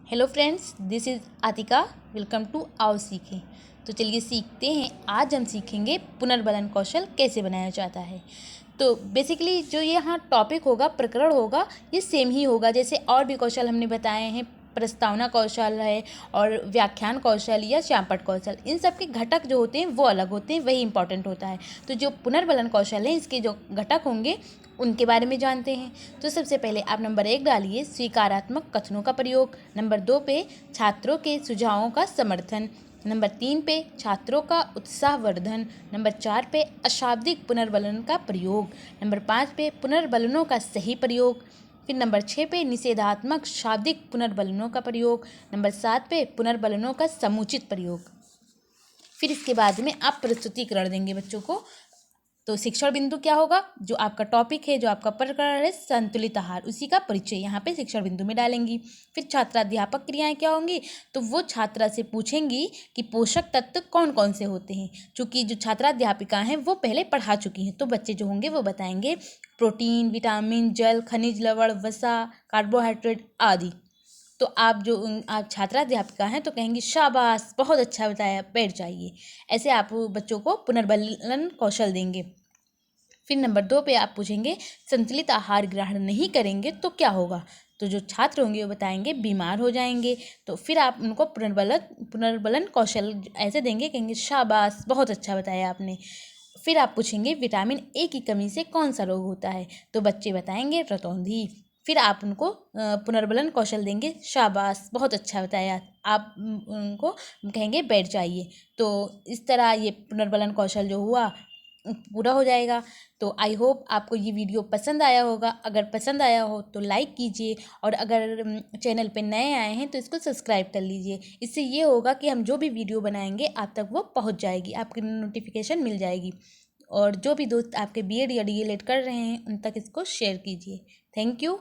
Hello friends, this is Atika. Welcome to Aao Seekhen. तो चलिए सीखते हैं। आज हम सीखेंगे पुनर्बलन कौशल कैसे बनाया जाता है। तो बेसिकली जो यहाँ टॉपिक होगा, प्रकरण होगा, ये सेम ही होगा जैसे और भी कौशल हमने बताए हैं। प्रस्तावना कौशल है और व्याख्यान कौशल या श्यामपट्ट कौशल, इन सब के घटक जो होते हैं वो अलग होते हैं, वही इंपॉर्टेंट होता है। तो जो पुनर्बलन कौशल है, इसके जो घटक होंगे उनके बारे में जानते हैं। तो सबसे पहले आप नंबर 1 डालिए स्वीकारात्मक कथनों का प्रयोग। नंबर 2 पे छात्रों के सुझावों का समर्थन। नंबर 3 पे छात्रों का उत्साहवर्धन। नंबर 4 पे अशाब्दिक पुनर्बलन का प्रयोग। नंबर 5 पे पुनर्बलनों का सही प्रयोग। फिर नंबर 6 पे निषेधात्मक शाब्दिक पुनर्बलनों का प्रयोग। नंबर 7 पे पुनर्बलनों का समुचित प्रयोग। फिर इसके बाद में आप प्रस्तुतिकरण देंगे बच्चों को। तो शिक्षण बिंदु क्या होगा, जो आपका टॉपिक है, जो आपका प्रकरण है संतुलित आहार, उसी का परिचय यहाँ पे शिक्षण बिंदु में डालेंगी। फिर छात्राध्यापक क्रियाएं क्या होंगी, तो वो छात्रा से पूछेंगी कि पोषक तत्व कौन कौन से होते हैं। चूँकि जो छात्राध्यापिका हैं वो पहले पढ़ा चुकी हैं, तो बच्चे जो होंगे वो बताएंगे प्रोटीन, विटामिन, जल, खनिज, लवण, वसा, कार्बोहाइड्रेट आदि। तो आप छात्राध्यापिका हैं तो कहेंगी शाबाश, बहुत अच्छा बताया, बैठ जाइए। ऐसे आप बच्चों को पुनर्बलन कौशल देंगे। फिर नंबर 2 पे आप पूछेंगे संतुलित आहार ग्रहण नहीं करेंगे तो क्या होगा। तो जो छात्र होंगे वो बताएंगे बीमार हो जाएंगे। तो फिर आप उनको पुनर्बलन कौशल ऐसे देंगे, कहेंगे शाबाश, बहुत अच्छा बताया आपने। फिर आप पूछेंगे विटामिन ए की कमी से कौन सा रोग होता है, तो बच्चे बताएंगे रतौंधी। फिर आप उनको पुनर्बलन कौशल देंगे, शाबाश, बहुत अच्छा बताया। आप उनको कहेंगे बैठ जाइए। तो इस तरह ये पुनर्बलन कौशल जो हुआ पूरा हो जाएगा। तो आई होप आपको ये वीडियो पसंद आया होगा। अगर पसंद आया हो तो लाइक कीजिए, और अगर चैनल पे नए आए हैं तो इसको सब्सक्राइब कर लीजिए। इससे ये होगा कि हम जो भी वीडियो बनाएंगे आप तक वो पहुंच जाएगी, आपकी नोटिफिकेशन मिल जाएगी। और जो भी दोस्त आपके बीएड या डीएलएड कर रहे हैं उन तक इसको शेयर कीजिए। Thank you.